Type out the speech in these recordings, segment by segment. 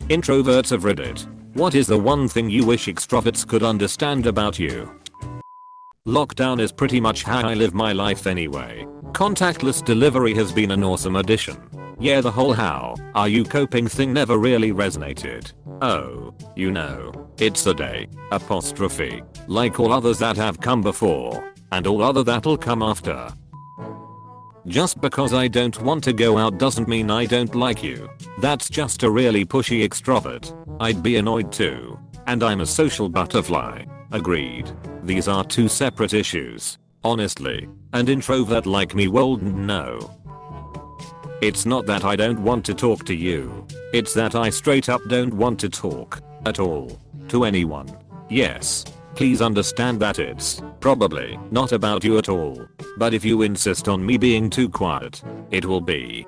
Introverts of Reddit. What is the one thing you wish extroverts could understand about you? Lockdown is pretty much how I live my life anyway. Contactless delivery has been an awesome addition. Yeah, the whole how are you coping thing never really resonated. Oh, you know, it's a day, apostrophe, like all others that have come before, and all other that'll come after. Just because I don't want to go out doesn't mean I don't like you. That's just a really pushy extrovert. I'd be annoyed too. And I'm a social butterfly. Agreed. These are two separate issues. Honestly. An introvert like me wouldn't know. It's not that I don't want to talk to you. It's that I straight up don't want to talk. At all. To anyone. Yes. Please understand that it's probably not about you at all. But if you insist on me being too quiet, it will be.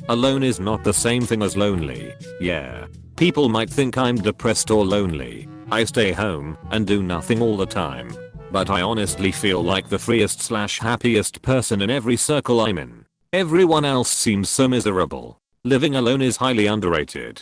Alone is not the same thing as lonely. Yeah. People might think I'm depressed or lonely. I stay home and do nothing all the time. But I honestly feel like the freest/happiest person in every circle I'm in. Everyone else seems so miserable. Living alone is highly underrated.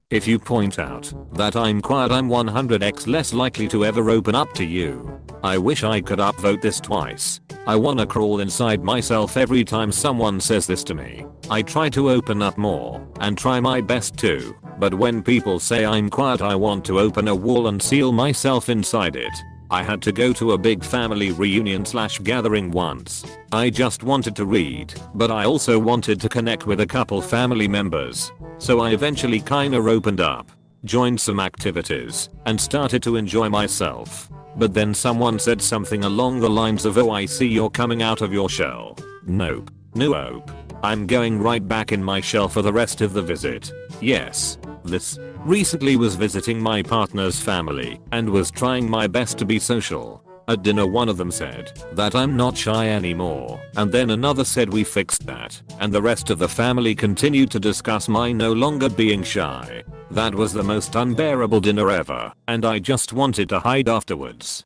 If you point out that I'm quiet, I'm 100x less likely to ever open up to you. I wish I could upvote this twice. I wanna crawl inside myself every time someone says this to me. I try to open up more and try my best to, but when people say I'm quiet I want to open a wall and seal myself inside it. I had to go to a big family reunion/gathering once. I just wanted to read, but I also wanted to connect with a couple family members. So I eventually kinda opened up, joined some activities, and started to enjoy myself. But then someone said something along the lines of, "Oh, I see you're coming out of your shell." Nope. Nope. I'm going right back in my shell for the rest of the visit. Yes. This recently was visiting my partner's family and was trying my best to be social. At dinner one of them said that I'm not shy anymore, and then another said we fixed that, and the rest of the family continued to discuss my no longer being shy. That was the most unbearable dinner ever, and I just wanted to hide afterwards.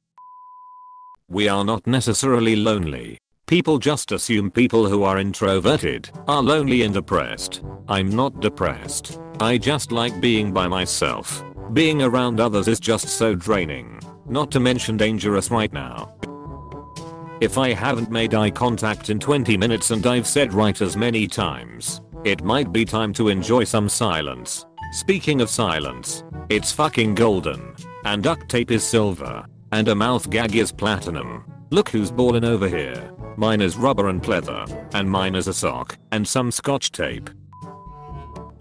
We are not necessarily lonely. People just assume people who are introverted are lonely and depressed. I'm not depressed. I just like being by myself. Being around others is just so draining. Not to mention dangerous right now. If I haven't made eye contact in 20 minutes and I've said right as many times, it might be time to enjoy some silence. Speaking of silence, it's fucking golden. And duct tape is silver. And a mouth gag is platinum. Look who's ballin' over here. Mine is rubber and pleather. And mine is a sock and some scotch tape.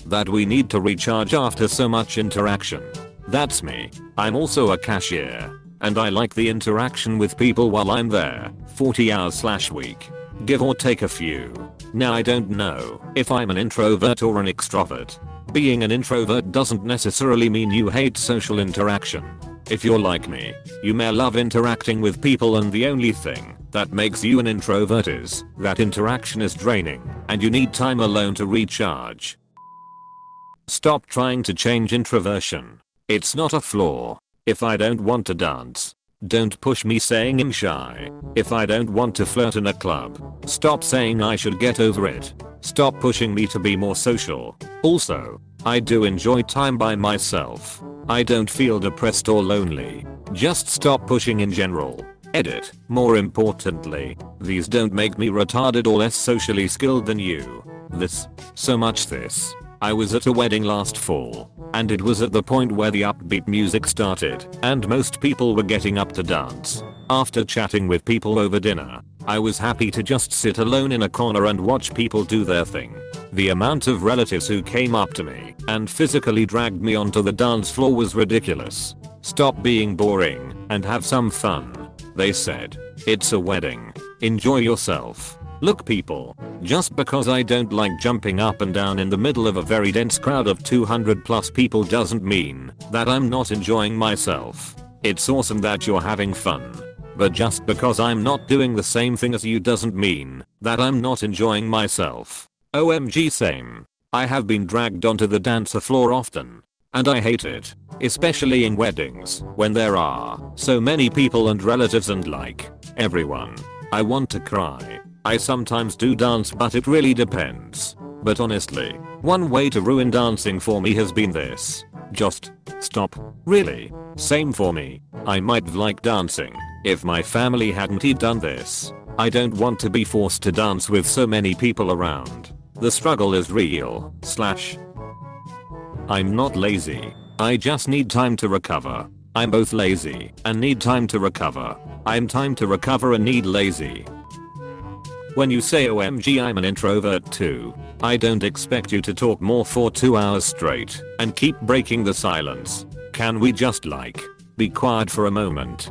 That we need to recharge after so much interaction. That's me. I'm also a cashier. And I like the interaction with people while I'm there. 40 hours/week. Give or take a few. Now I don't know if I'm an introvert or an extrovert. Being an introvert doesn't necessarily mean you hate social interaction. If you're like me, you may love interacting with people and the only thing that makes you an introvert is that interaction is draining and you need time alone to recharge. Stop trying to change introversion. It's not a flaw. If I don't want to dance, don't push me saying I'm shy. If I don't want to flirt in a club, stop saying I should get over it. Stop pushing me to be more social. Also, I do enjoy time by myself. I don't feel depressed or lonely. Just stop pushing in general. Edit. More importantly, these don't make me retarded or less socially skilled than you. So much this. I was at a wedding last fall, and it was at the point where the upbeat music started, and most people were getting up to dance. After chatting with people over dinner, I was happy to just sit alone in a corner and watch people do their thing. The amount of relatives who came up to me and physically dragged me onto the dance floor was ridiculous. Stop being boring and have some fun, they said. It's a wedding. Enjoy yourself. Look people, just because I don't like jumping up and down in the middle of a very dense crowd of 200 plus people doesn't mean that I'm not enjoying myself. It's awesome that you're having fun. But just because I'm not doing the same thing as you doesn't mean that I'm not enjoying myself. OMG same. I have been dragged onto the dance floor often. And I hate it. Especially in weddings, when there are so many people and relatives and like everyone. I want to cry. I sometimes do dance but it really depends. But honestly, one way to ruin dancing for me has been this. Just stop. Really? Same for me. I might like dancing if my family hadn't done this. I don't want to be forced to dance with so many people around. The struggle is real. I'm not lazy. I just need time to recover. I'm both lazy and need time to recover. I'm time to recover and need lazy. When you say OMG I'm an introvert too, I don't expect you to talk more for 2 hours straight and keep breaking the silence. Can we just be quiet for a moment?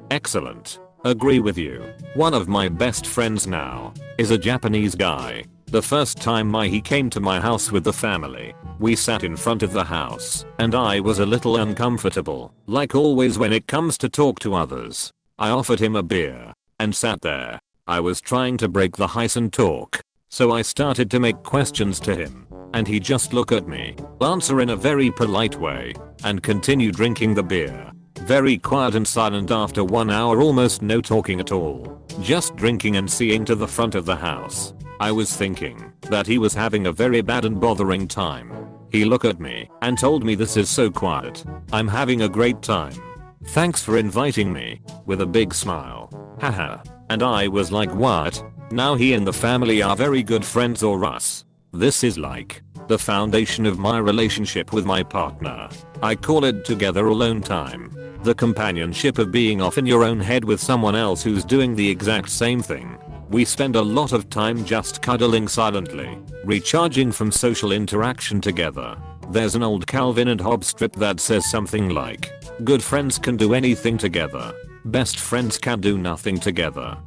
Excellent. Agree with you. One of my best friends now is a Japanese guy. The first time he came to my house with the family, we sat in front of the house and I was a little uncomfortable. Like always when it comes to talk to others. I offered him a beer and sat there. I was trying to break the ice and talk, so I started to make questions to him, and he just looked at me, answer in a very polite way, and continue drinking the beer. Very quiet and silent after 1 hour, almost no talking at all, just drinking and seeing to the front of the house. I was thinking that he was having a very bad and bothering time. He looked at me and told me this is so quiet. I'm having a great time. Thanks for inviting me, with a big smile. Haha. And I was like, what? Now he and the family are very good friends or us. This is like the foundation of my relationship with my partner. I call it together alone time. The companionship of being off in your own head with someone else who's doing the exact same thing. We spend a lot of time just cuddling silently, recharging from social interaction together. There's an old Calvin and Hobbes strip that says something like, good friends can do anything together. Best friends can do nothing together.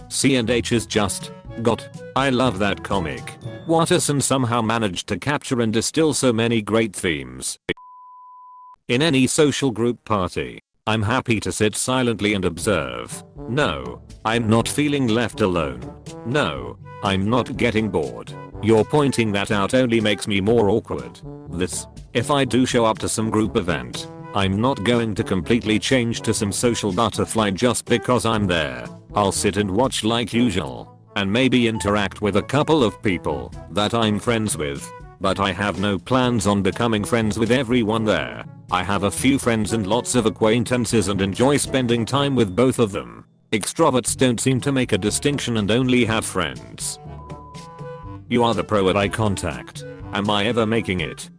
C&H is just got. I love that comic. Watterson somehow managed to capture and distill so many great themes. In any social group party, I'm happy to sit silently and observe. No, I'm not feeling left alone. No, I'm not getting bored. Your pointing that out only makes me more awkward. If I do show up to some group event, I'm not going to completely change to some social butterfly just because I'm there. I'll sit and watch like usual, and maybe interact with a couple of people that I'm friends with, but I have no plans on becoming friends with everyone there. I have a few friends and lots of acquaintances and enjoy spending time with both of them. Extroverts don't seem to make a distinction and only have friends. You are the pro at eye contact. Am I ever making it?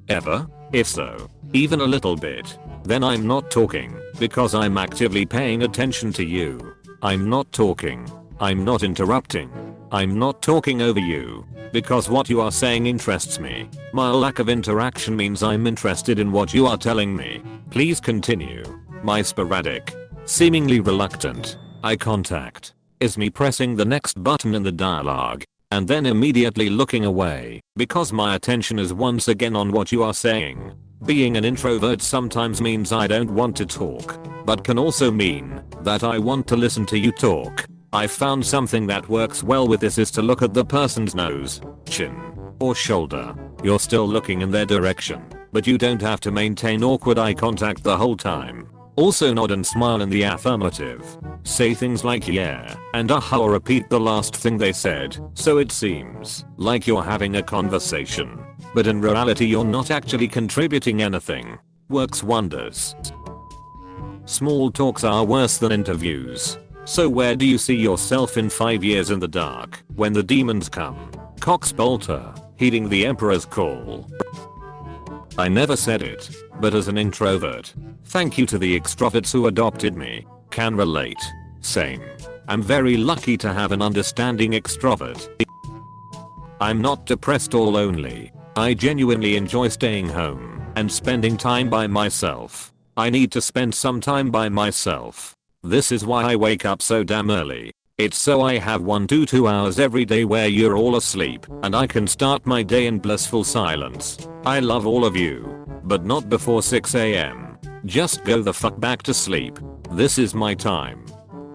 Ever? If so, even a little bit, then I'm not talking, because I'm actively paying attention to you. I'm not talking. I'm not interrupting. I'm not talking over you, because what you are saying interests me. My lack of interaction means I'm interested in what you are telling me. Please continue. My sporadic, seemingly reluctant eye contact is me pressing the next button in the dialogue and then immediately looking away because my attention is once again on what you are saying. Being an introvert sometimes means I don't want to talk, but can also mean that I want to listen to you talk. I've found something that works well with this is to look at the person's nose, chin, or shoulder. You're still looking in their direction, but you don't have to maintain awkward eye contact the whole time. Also nod and smile in the affirmative. Say things like yeah and or repeat the last thing they said so it seems like you're having a conversation, but in reality you're not actually contributing anything. Works wonders. Small talks are worse than interviews. So where do you see yourself in 5 years in the dark when the demons come? Cox Bolter, heeding the Emperor's call. I never said it, but as an introvert, thank you to the extroverts who adopted me. Can relate. Same. I'm very lucky to have an understanding extrovert. I'm not depressed or lonely. I genuinely enjoy staying home and spending time by myself. I need to spend some time by myself. This is why I wake up so damn early. It's so I have 1 to 2 hours every day where you're all asleep and I can start my day in blissful silence. I love all of you, but not before 6 AM. Just go the fuck back to sleep. This is my time.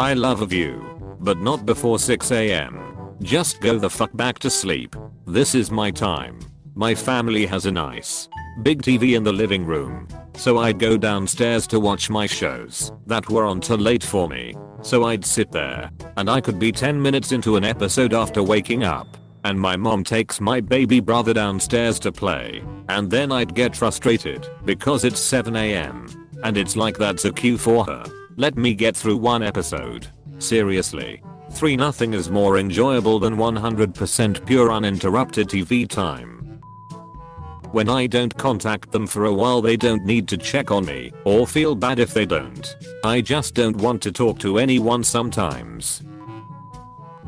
I love you, but not before 6 AM. Just go the fuck back to sleep. This is my time. My family has a nice big TV in the living room. So I'd go downstairs to watch my shows that were on too late for me. So I'd sit there and I could be 10 minutes into an episode after waking up and my mom takes my baby brother downstairs to play and then I'd get frustrated because it's 7 AM and it's like that's a cue for her. Let me get through one episode. Seriously. 3-0 is more enjoyable than 100% pure uninterrupted TV time. When I don't contact them for a while they don't need to check on me or feel bad if they don't. I just don't want to talk to anyone sometimes.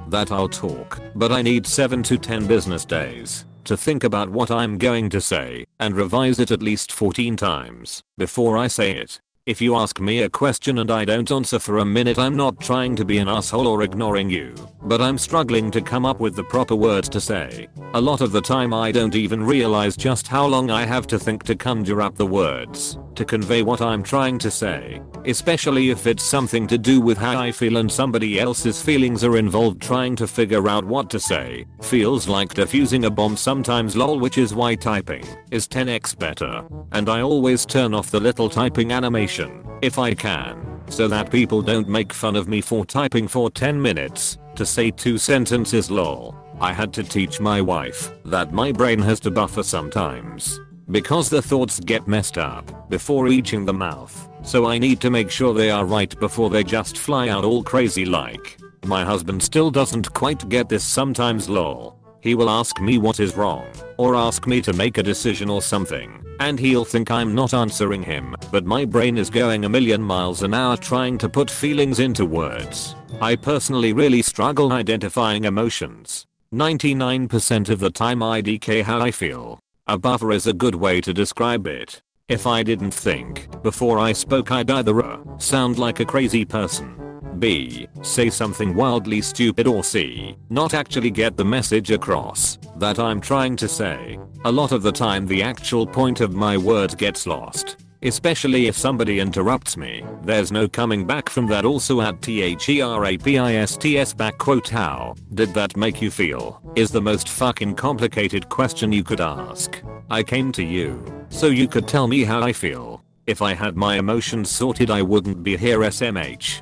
That I'll talk, but I need 7 to 10 business days to think about what I'm going to say and revise it at least 14 times before I say it. If you ask me a question and I don't answer for a minute, I'm not trying to be an asshole or ignoring you, but I'm struggling to come up with the proper words to say. A lot of the time I don't even realize just how long I have to think to conjure up the words to convey what I'm trying to say, especially if it's something to do with how I feel and somebody else's feelings are involved. Trying to figure out what to say feels like defusing a bomb sometimes lol, which is why typing is 10x better, and I always turn off the little typing animation if I can, so that people don't make fun of me for typing for 10 minutes to say 2 sentences lol. I had to teach my wife that my brain has to buffer sometimes because the thoughts get messed up before reaching the mouth, so I need to make sure they are right before they just fly out all crazy like. My husband still doesn't quite get this sometimes lol. He will ask me what is wrong or ask me to make a decision or something and he'll think I'm not answering him, but my brain is going a million miles an hour trying to put feelings into words. I personally really struggle identifying emotions. 99% of the time I DK how I feel. A buffer is a good way to describe it. If I didn't think before I spoke, I'd either A. sound like a crazy person, B. say something wildly stupid, or C. not actually get the message across that I'm trying to say. A lot of the time the actual point of my words gets lost, especially if somebody interrupts me. There's no coming back from that. Also at THERAPISTS back quote, how did that make you feel is the most fucking complicated question you could ask. I came to you so you could tell me how I feel. If I had my emotions sorted I wouldn't be here SMH.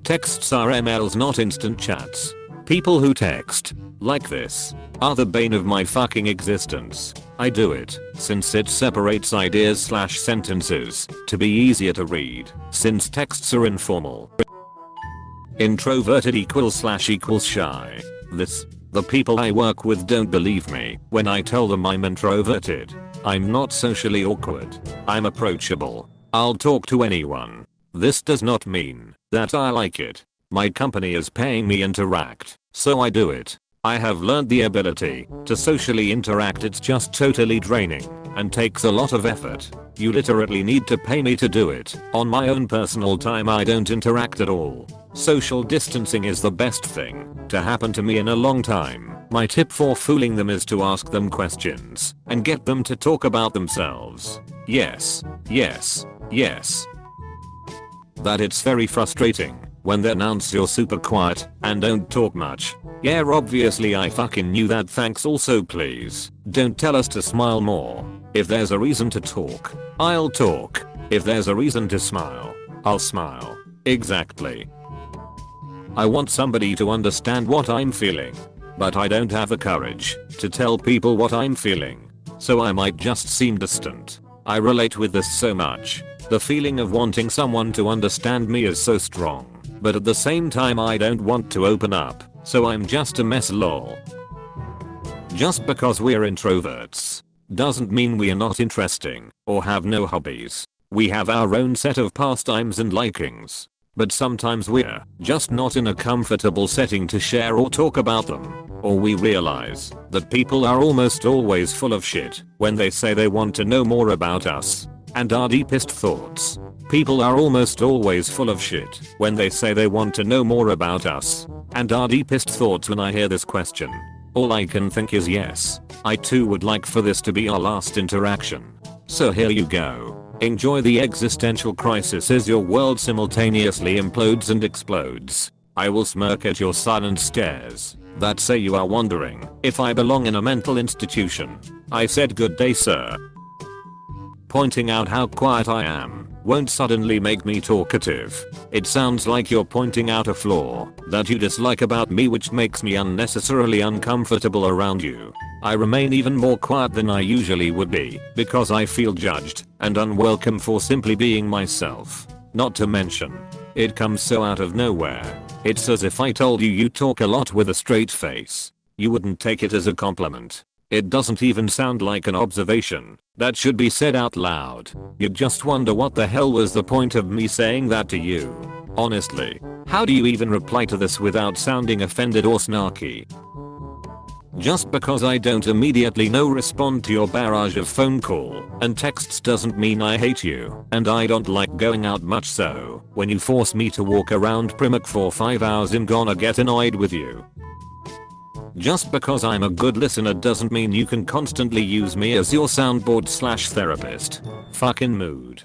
Texts are MLs, not instant chats. People who text like this are the bane of my fucking existence. I do it since it separates ideas/sentences to be easier to read, since texts are informal. Introverted equals shy. The people I work with don't believe me when I tell them I'm introverted. I'm not socially awkward. I'm approachable. I'll talk to anyone. This does not mean that I like it. My company is paying me interact, so I do it. I have learned the ability to socially interact. It's just totally draining and takes a lot of effort. You literally need to pay me to do it. On my own personal time I don't interact at all. Social distancing is the best thing to happen to me in a long time. My tip for fooling them is to ask them questions and get them to talk about themselves. Yes. That it's very frustrating when they announce you're super quiet and don't talk much. Yeah, obviously I fucking knew that. Thanks. Also please don't tell us to smile more. If there's a reason to talk, I'll talk. If there's a reason to smile, I'll smile. Exactly. I want somebody to understand what I'm feeling, but I don't have the courage to tell people what I'm feeling, so I might just seem distant. I relate with this so much. The feeling of wanting someone to understand me is so strong, but at the same time I don't want to open up, so I'm just a mess lol. Just because we're introverts doesn't mean we are not interesting or have no hobbies. We have our own set of pastimes and likings, but sometimes we're just not in a comfortable setting to share or talk about them. Or we realize that people are almost always full of shit when they say they want to know more about us and our deepest thoughts. People are almost always full of shit when they say they want to know more about us and our deepest thoughts. When I hear this question, all I can think is yes, I too would like for this to be our last interaction. So here you go. Enjoy the existential crisis as your world simultaneously implodes and explodes. I will smirk at your silent stares that say you are wondering if I belong in a mental institution. I said good day, sir. Pointing out how quiet I am won't suddenly make me talkative. It sounds like you're pointing out a flaw that you dislike about me, which makes me unnecessarily uncomfortable around you. I remain even more quiet than I usually would be because I feel judged and unwelcome for simply being myself. Not to mention, it comes so out of nowhere. It's as if I told you you talk a lot with a straight face. You wouldn't take it as a compliment. It doesn't even sound like an observation that should be said out loud. You'd just wonder what the hell was the point of me saying that to you. Honestly, how do you even reply to this without sounding offended or snarky? Just because I don't immediately respond to your barrage of phone call and texts doesn't mean I hate you, and I don't like going out much, so when you force me to walk around Primark for 5 hours I'm gonna get annoyed with you. Just because I'm a good listener doesn't mean you can constantly use me as your soundboard/therapist. Fucking mood.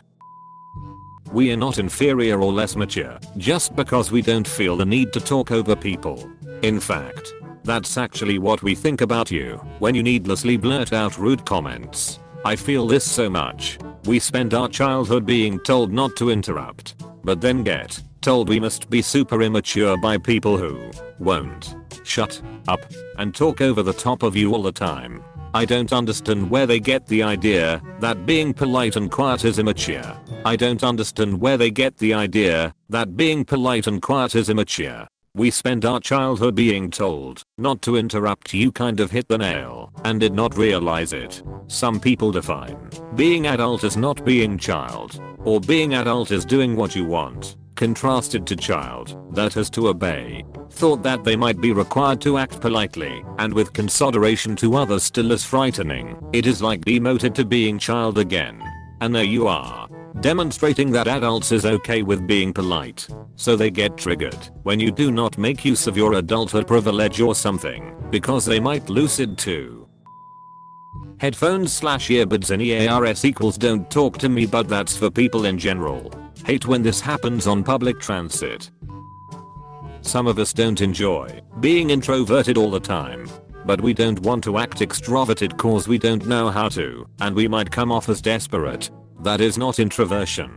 We are not inferior or less mature just because we don't feel the need to talk over people. In fact, that's actually what we think about you when you needlessly blurt out rude comments. I feel this so much. We spend our childhood being told not to interrupt, but then get told we must be super immature by people who won't shut up and talk over the top of you all the time. I don't understand where they get the idea that being polite and quiet is immature. I don't understand where they get the idea that being polite and quiet is immature. We spent our childhood being told not to interrupt. You kind of hit the nail and did not realize it. Some people define being adult as not being child, or being adult as doing what you want, contrasted to child that has to obey. Thought that they might be required to act politely and with consideration to others still as frightening. It is like demoted to being child again. And there you are, demonstrating that adults is okay with being polite. So they get triggered when you do not make use of your adulthood privilege or something, because they might lose it too. Headphones/earbuds and EARS equals don't talk to me, but that's for people in general. Hate when this happens on public transit. Some of us don't enjoy being introverted all the time, but we don't want to act extroverted cause we don't know how to, and we might come off as desperate. That is not introversion.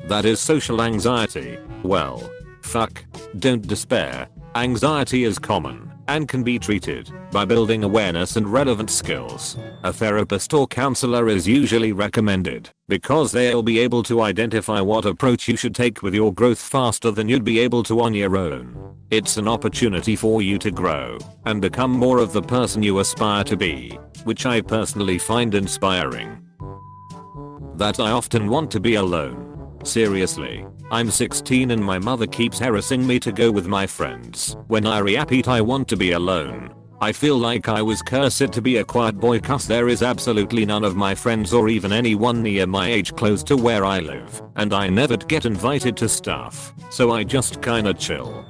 That is social anxiety. Well, fuck. Don't despair. Anxiety is common and can be treated by building awareness and relevant skills. A therapist or counselor is usually recommended because they'll be able to identify what approach you should take with your growth faster than you'd be able to on your own. It's an opportunity for you to grow and become more of the person you aspire to be, which I personally find inspiring. That I often want to be alone. Seriously, I'm 16 and my mother keeps harassing me to go with my friends. When I repeat I want to be alone, I feel like I was cursed to be a quiet boy cause there is absolutely none of my friends or even anyone near my age close to where I live, and I never get invited to stuff, so I just kinda chill.